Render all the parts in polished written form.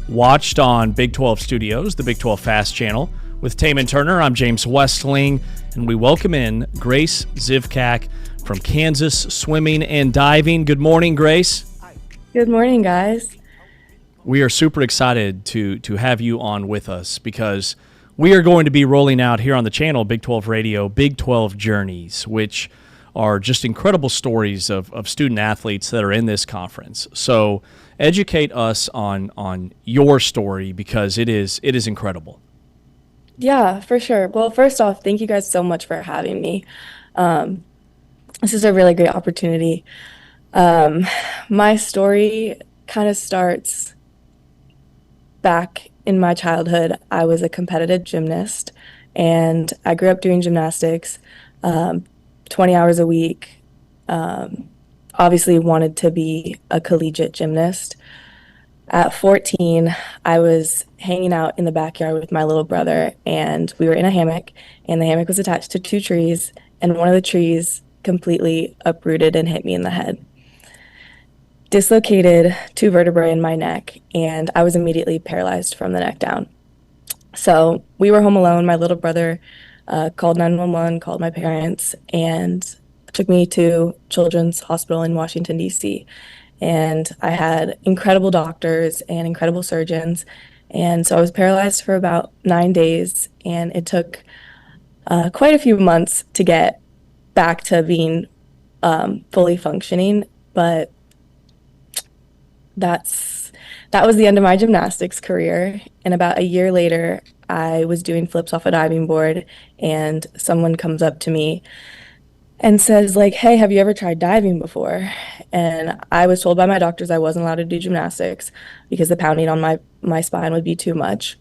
watched on Big 12 Studios, the Big 12 Fast channel. With Taman Turner, I'm James Westling, and we welcome in Grace Zifcak from Kansas Swimming and Diving. Good morning, Grace. Good morning, guys. We are super excited to have you on with us because we are going to be rolling out here on the channel, Big 12 Radio, Big 12 Journeys, which are just incredible stories of student athletes that are in this conference. So educate us on your story because it is incredible. Yeah, for sure. Well, first off, thank you guys so much for having me. This is a really great opportunity. My story kind of starts back in my childhood. I was a competitive gymnast, and I grew up doing gymnastics 20 hours a week. Obviously wanted to be a collegiate gymnast. At 14, I was hanging out in the backyard with my little brother, and we were in a hammock, and the hammock was attached to two trees, and one of the trees completely uprooted and hit me in the head. Dislocated two vertebrae in my neck, and I was immediately paralyzed from the neck down. So we were home alone. My little brother called 911, called my parents, and took me to Children's Hospital in Washington, D.C. And I had incredible doctors and incredible surgeons. And so I was paralyzed for about 9 days, and it took quite a few months to get back to being fully functioning. But that was the end of my gymnastics career. And about a year later, I was doing flips off a diving board, and someone comes up to me and says, like, hey, have you ever tried diving before? And I was told by my doctors I wasn't allowed to do gymnastics because the pounding on my spine would be too much.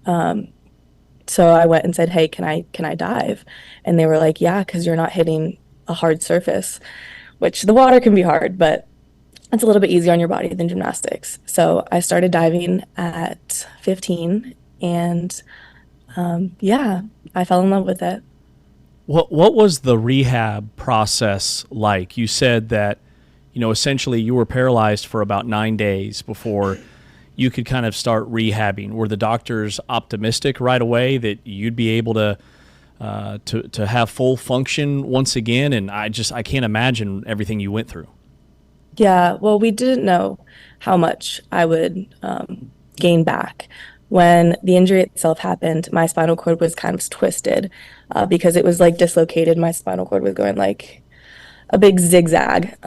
So I went and said, hey, can I dive? And they were like, yeah, because you're not hitting a hard surface, which the water can be hard, but it's a little bit easier on your body than gymnastics. So I started diving at 15, and I fell in love with it. What was the rehab process like? You said that, essentially you were paralyzed for about 9 days before you could kind of start rehabbing. Were the doctors optimistic right away that you'd be able to have full function once again? And I can't imagine everything you went through. Yeah, well, we didn't know how much I would gain back. When the injury itself happened, my spinal cord was kind of twisted because it was like dislocated. My spinal cord was going like a big zigzag.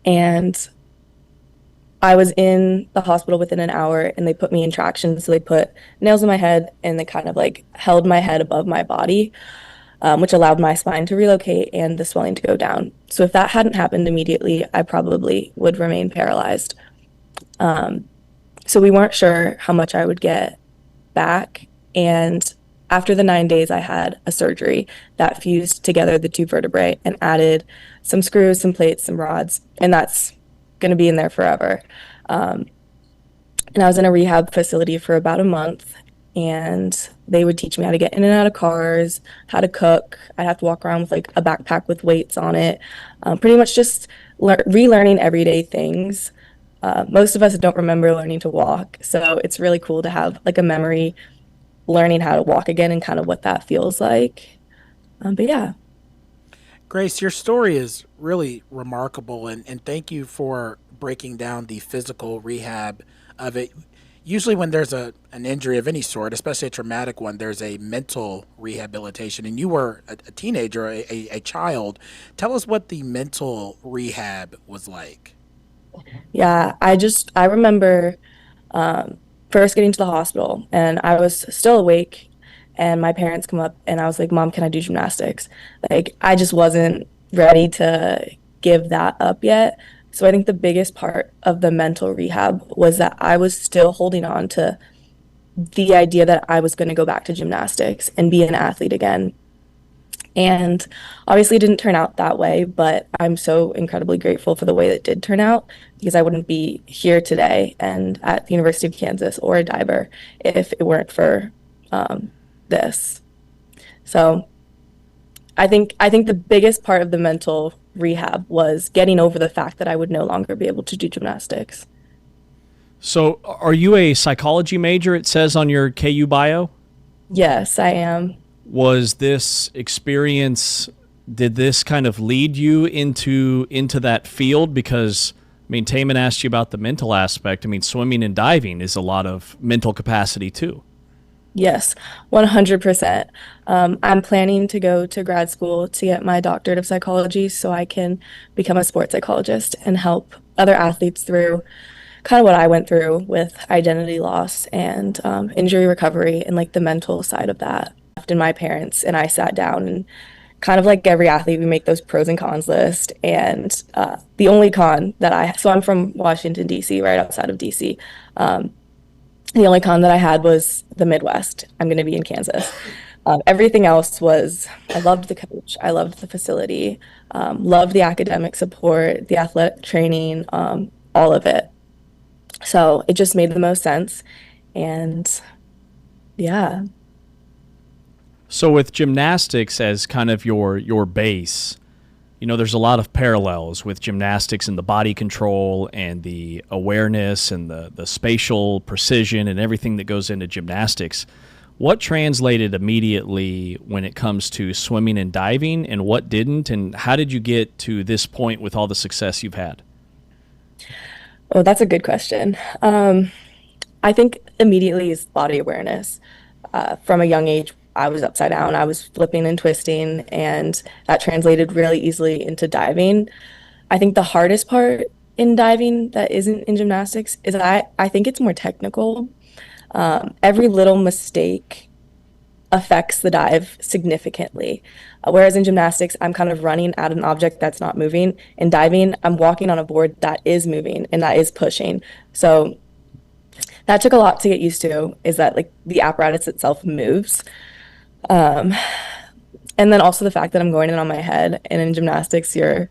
And I was in the hospital within an hour, and they put me in traction. So they put nails in my head, and they kind of like held my head above my body, which allowed my spine to relocate and the swelling to go down. So if that hadn't happened immediately, I probably would remain paralyzed. So we weren't sure how much I would get back. And after the 9 days, I had a surgery that fused together the two vertebrae and added some screws, some plates, some rods, and that's going to be in there forever. And I was in a rehab facility for about a month, and they would teach me how to get in and out of cars, how to cook. I'd have to walk around with like a backpack with weights on it, pretty much just relearning everyday things. Most of us don't remember learning to walk, so it's really cool to have like a memory learning how to walk again and kind of what that feels like. But yeah. Grace, your story is really remarkable, and thank you for breaking down the physical rehab of it. Usually when there's an injury of any sort, especially a traumatic one, there's a mental rehabilitation, and you were a teenager, a child. Tell us what the mental rehab was like. Yeah, I remember first getting to the hospital, and I was still awake, and my parents come up, and I was like, Mom, can I do gymnastics? Like, I just wasn't ready to give that up yet. So I think the biggest part of the mental rehab was that I was still holding on to the idea that I was going to go back to gymnastics and be an athlete again. And obviously it didn't turn out that way, but I'm so incredibly grateful for the way that it did turn out, because I wouldn't be here today and at the University of Kansas or a diver if it weren't for this. So I think the biggest part of the mental rehab was getting over the fact that I would no longer be able to do gymnastics. So, are you a psychology major? It says on your KU bio. Yes, I am. Was this experience? Did this kind of lead you into that field? Because I mean, Taman asked you about the mental aspect. I mean, swimming and diving is a lot of mental capacity too. Yes, 100%. I'm planning to go to grad school to get my doctorate of psychology so I can become a sports psychologist and help other athletes through kind of what I went through with identity loss and injury recovery and like the mental side of that. And my parents and I sat down and kind of like every athlete, we make those pros and cons list. And the only con that so I'm from Washington, D.C., right outside of D.C. The only con that I had was the Midwest. I'm going to be in Kansas. Everything else was, I loved the coach. I loved the facility, loved the academic support, the athletic training, all of it. So it just made the most sense. And yeah. So with gymnastics as kind of your base, you know, there's a lot of parallels with gymnastics and the body control and the awareness and the spatial precision and everything that goes into gymnastics. What translated immediately when it comes to swimming and diving, and what didn't? And how did you get to this point with all the success you've had? Oh, that's a good question. I think immediately is body awareness. From a young age, I was upside down, I was flipping and twisting, and that translated really easily into diving. I think the hardest part in diving that isn't in gymnastics is that I think it's more technical. Every little mistake affects the dive significantly. Whereas in gymnastics, I'm kind of running at an object that's not moving. In diving, I'm walking on a board that is moving and that is pushing. So that took a lot to get used to, is that like the apparatus itself moves. Um, and then also the fact that I'm going in on my head, and in gymnastics, that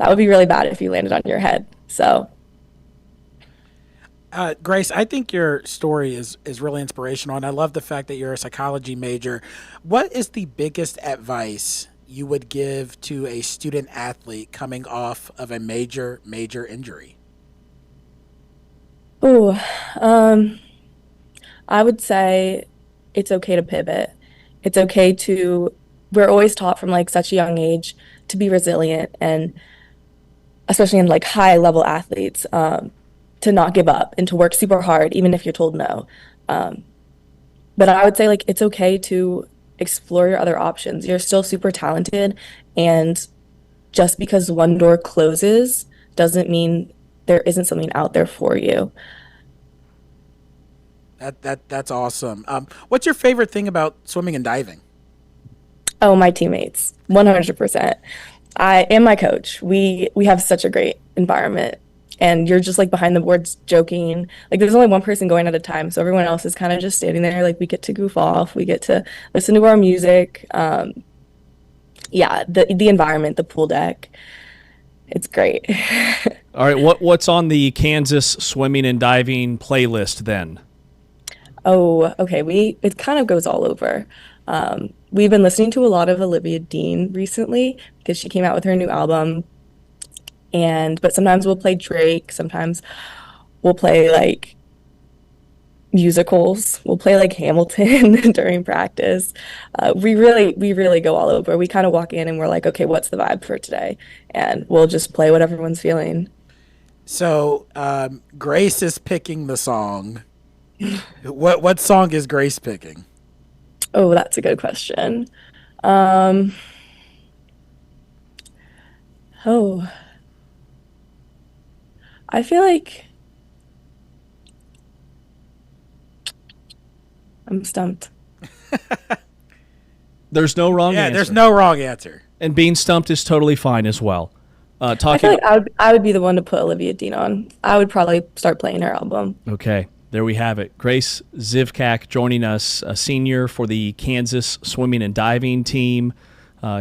would be really bad if you landed on your head. So Grace, I think your story is really inspirational, and I love the fact that you're a psychology major. What is the biggest advice you would give to a student athlete coming off of a major injury? oh, um, I would say it's okay to pivot. It's okay to, we're always taught from like such a young age to be resilient, and especially in like high level athletes, to not give up and to work super hard, even if you're told no. Um, but I would say like it's okay to explore your other options. You're still super talented, and just because one door closes doesn't mean there isn't something out there for you. That's awesome. What's your favorite thing about swimming and diving? Oh, my teammates, 100%. I am my coach. We have such a great environment, and you're just like behind the boards joking. Like there's only one person going at a time, so everyone else is kind of just standing there. Like we get to goof off, we get to listen to our music. Yeah, the environment, the pool deck, it's great. All right, what's on the Kansas swimming and diving playlist then? Oh, okay. It kind of goes all over. We've been listening to a lot of Olivia Dean recently because she came out with her new album. But sometimes we'll play Drake. Sometimes we'll play like musicals. We'll play like Hamilton during practice. We really go all over. We kind of walk in and we're like, okay, what's the vibe for today? And we'll just play what everyone's feeling. So Grace is picking the song. What song is Grace picking? Oh, that's a good question. Um, oh, I feel like I'm stumped. There's no wrong Yeah, there's answer. no wrong answer. And being stumped is totally fine as well. I feel Talking. like I would be the one to put Olivia Dean on. I would probably start playing her album. Okay, there we have it. Grace Zifcak joining us, a senior for the Kansas swimming and diving team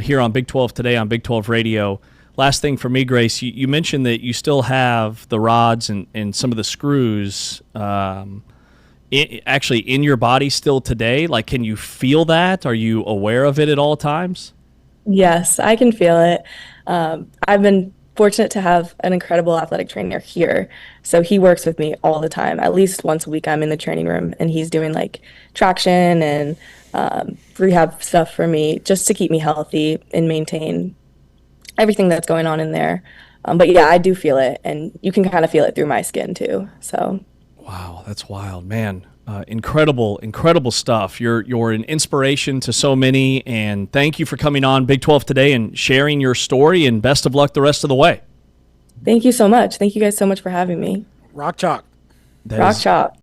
here on Big 12 Today on Big 12 Radio. Last thing for me, Grace, you mentioned that you still have the rods and some of the screws actually in your body still today. Like, can you feel that? Are you aware of it at all times? Yes, I can feel it. I've been fortunate to have an incredible athletic trainer here. So he works with me all the time. At least once a week, I'm in the training room and he's doing like traction and rehab stuff for me just to keep me healthy and maintain everything that's going on in there. But yeah, I do feel it, and you can kind of feel it through my skin too. So Wow, that's wild, man. Incredible stuff. You're an inspiration to so many, and thank you for coming on Big 12 today and sharing your story, and best of luck the rest of the way. thank you so much. Thank you guys so much for having me. Rock chalk. That Rock is chalk.